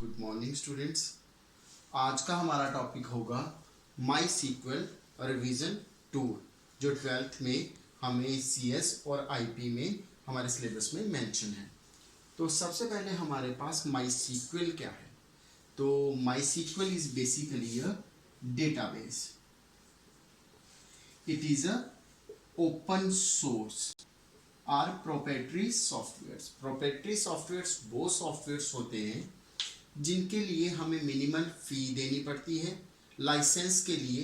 Good morning students. आज का हमारा टॉपिक होगा माई सीक्वल रिवीजन 2 जो 12th में हमें CS और IP में हमारे सिलेबस में मेंशन है। तो सबसे पहले हमारे पास माई सीक्वल क्या है। तो MySQL is basically a database. It is a open source or proprietary softwares. Proprietary softwares वो सॉफ्टवेयर्स होते हैं जिनके लिए हमें मिनिमल फ़ी देनी पड़ती है लाइसेंस के लिए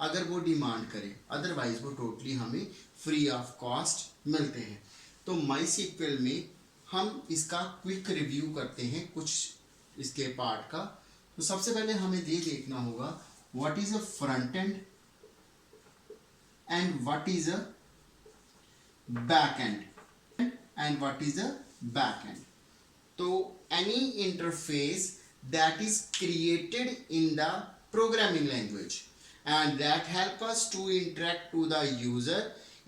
अगर वो डिमांड करे, अदरवाइज वो टोटली हमें फ्री ऑफ कॉस्ट मिलते हैं। तो माई सीक्वल में हम इसका क्विक रिव्यू करते हैं कुछ इसके पार्ट का। तो सबसे पहले हमें ये देखना होगा what is a front end and what is a back and and what is a back and. तो any interface that is created in the programming language and that help us to interact to the user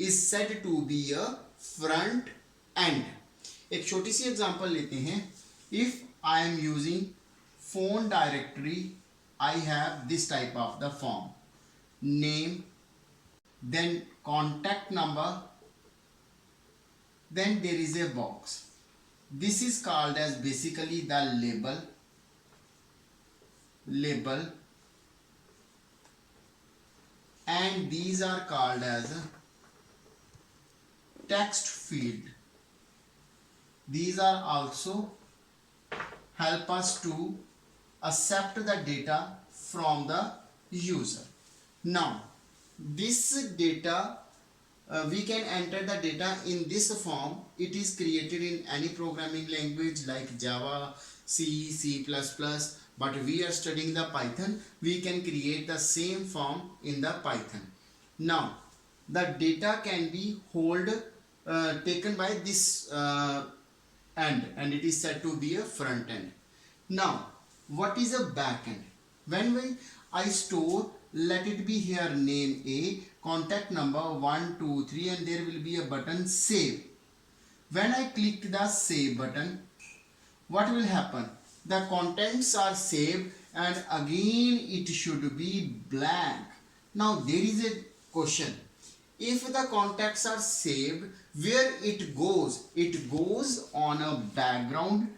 is said to be a front end. एक छोटी सी example लेते हैं। if I am using phone directory, I have this type of the form: name, then contact number, then there is a box. This is called as basically the label, and these are called as text field. These are also help us to accept the data from the user. Now this data we can enter the data in this form. It is created in any programming language like Java, C++, but we are studying the Python. We can create the same form in the Python. Now the data can be taken by this end, and it is said to be a front end. Now what is a back end? When I store, let it be here name A, contact number 1 2 3, and there will be a button save. When I click the save button, what will happen? The contents are saved and again it should be blank. Now there is a question: if the contacts are saved, where it goes? It goes on a background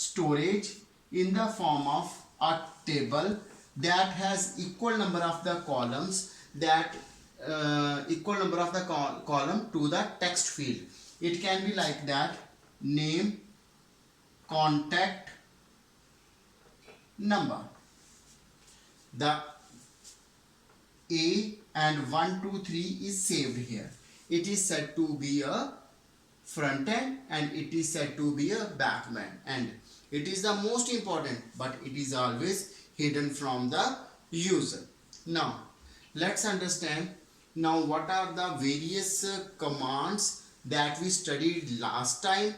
storage in the form of a table that has equal number of the columns, that equal number of the column to the text field. It can be like that: name, contact number. The A and 1 2 3 is saved here. It is said to be a front end and it is said to be a back end. It is the most important, but it is always hidden from the user. Now let's understand now what are the various commands that we studied last time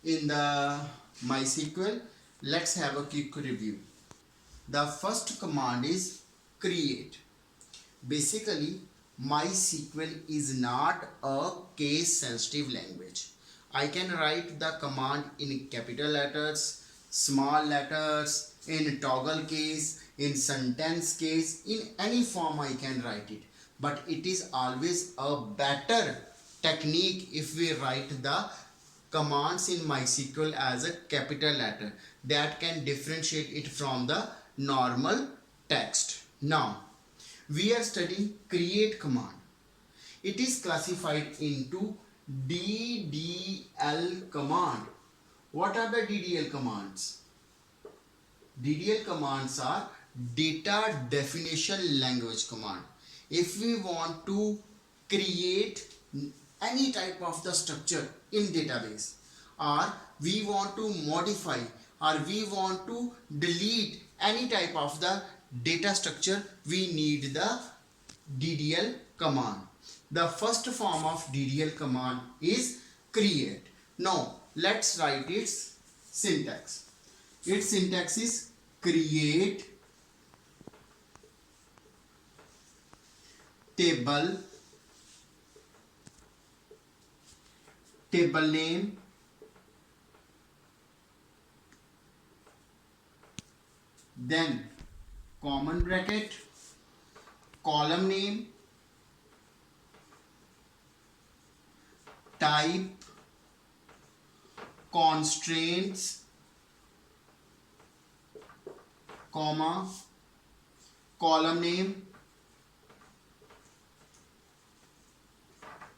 in the MySQL. Let's have a quick review. The first command is create. Basically MySQL is not a case sensitive language. I can write the command in capital letters, small letters, in toggle case, in sentence case, in any form I can write it. But it is always a better technique if we write the commands in MySQL as a capital letter. That can differentiate it from the normal text. Now we are studying create command. It is classified into DDL command. What are the DDL commands? DDL commands are data definition language command. If we want to create any type of the structure in database, or we want to modify, or we want to delete any type of the data structure, we need the DDL command. The first form of DDL command is create. Now let's write its syntax. Its syntax is create table, table name, then common bracket, column name, type, constraints, comma, column name,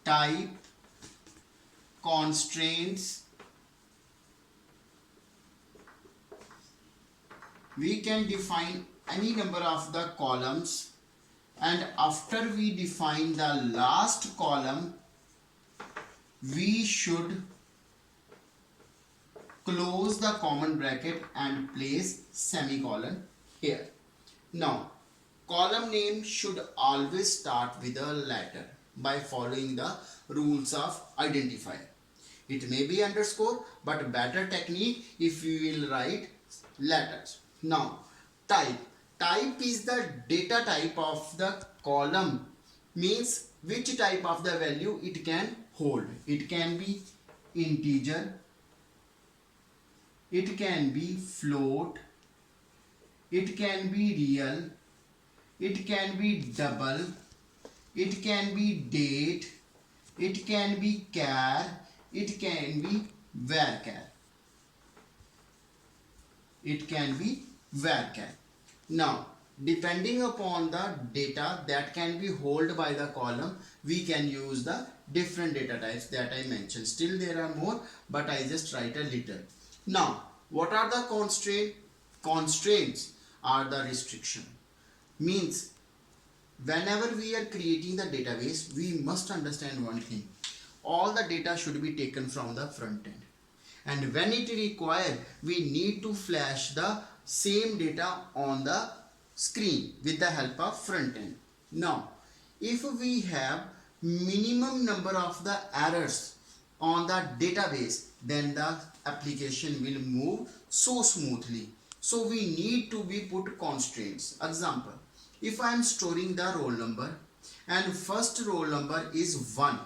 type, constraints. We can define any number of the columns, and after we define the last column, we should close the common bracket and place semicolon here. Now, column name should always start with a letter by following the rules of identifier. It may be underscore, but better technique if you will write letters. Now, type. Type is the data type of the column, means which type of the value it can hold. It can be integer, it can be float, it can be real, it can be double, it can be date, it can be char, it can be varchar. It can be varchar. Now, depending upon the data that can be held by the column, we can use the different data types that I mentioned. Still there are more, but I just write a little. Now, what are the constraints? Constraints are the restriction. Means, whenever we are creating the database, we must understand one thing. All the data should be taken from the front end. And when it required, we need to flash the same data on the screen with the help of front end. Now, if we have minimum number of the errors on the database, then the application will move so smoothly. So we need to be put constraints. Example, if I am storing the roll number and first roll number is 1,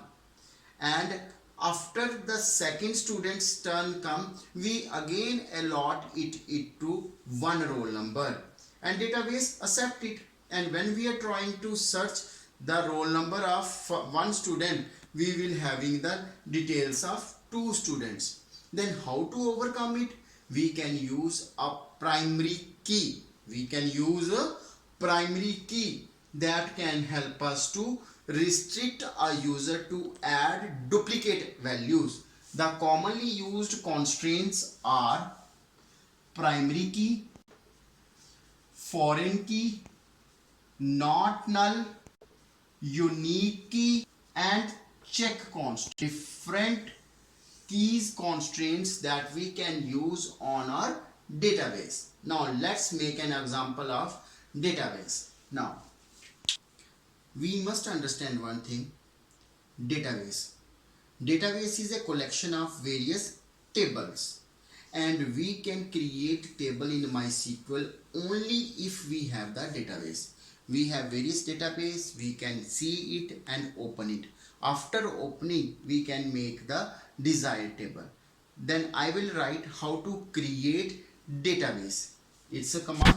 and after the second student's turn come, we again allot it to one roll number, and database accept it. And when we are trying to search the roll number of one student, we will having the details of 2 students. Then how to overcome it? We can use a primary key. We can use a primary key that can help us to restrict a user to add duplicate values. The commonly used constraints are primary key, foreign key, not null, unique key, and check constraint. Different keys constraints that we can use on our database. Now let's make an example of database. Now we must understand one thing. Database is a collection of various tables, and we can create table in MySQL only if we have the database. We have various database, we can see it and open it. After opening, we can make the desired table. Then I will write how to create database. It's a command,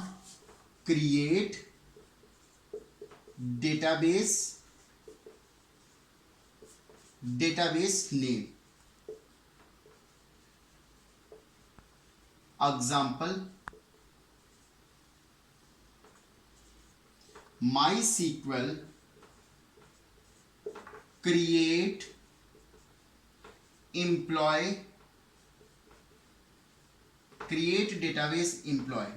create database name. Example, MySQL create employee, create database employee.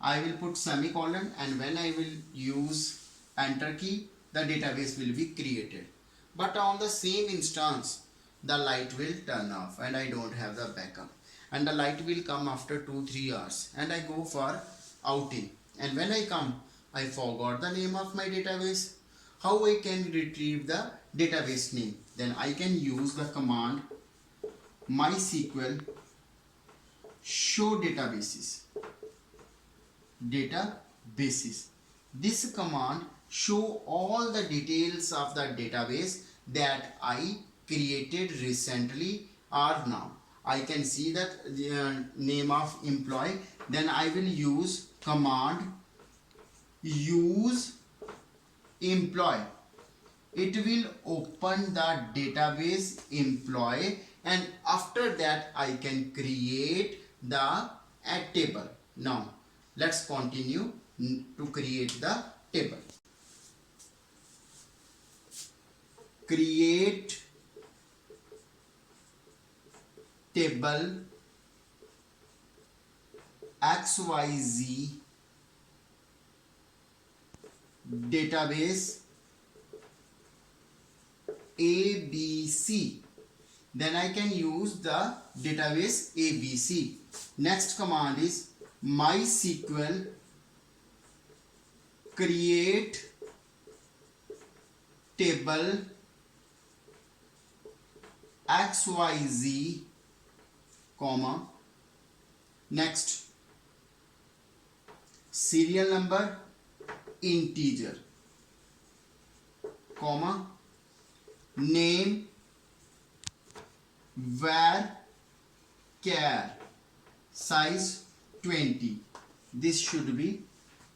I will put semicolon, and when I will use enter key, the database will be created. But on the same instance, the light will turn off and I don't have the backup. And the light will come after 2-3 hours, and I go for outing. And when I come, I forgot the name of my database. How I can retrieve the database name? Then I can use the command MySQL show databases. This command show all the details of the database that I created recently or now. I can see that the name of employee. Then I will use command use employee. It will open the database employee, and after that I can create the table. Now let's continue to create the table. Create table XYZ database ABC. Then I can use the database ABC. Next command is MySQL create table XYZ, comma, next serial number integer, comma, name var char, size 20. This should be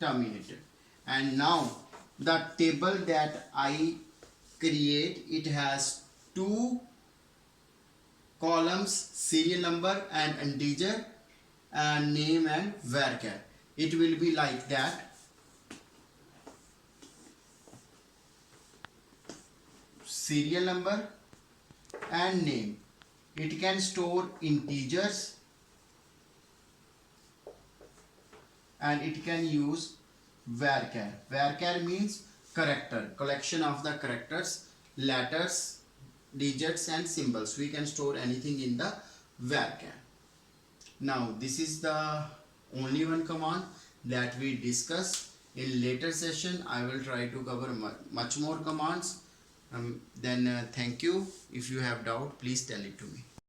terminated. And now the table that I create, it has two columns, serial number and integer, and name and varchar. It will be like that. Serial number and name. It can store integers and it can use varchar. Varchar means character, collection of the characters, letters, digits and symbols. We can store anything in the varchar. Now this is the only one command that we discuss. In later session I will try to cover much more commands. Thank you. If you have doubt, please tell it to me.